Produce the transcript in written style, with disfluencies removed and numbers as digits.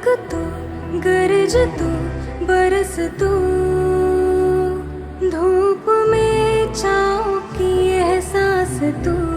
धड़क तू, गरज तू, बरस तू, धूप में छाँव की एहसास तू।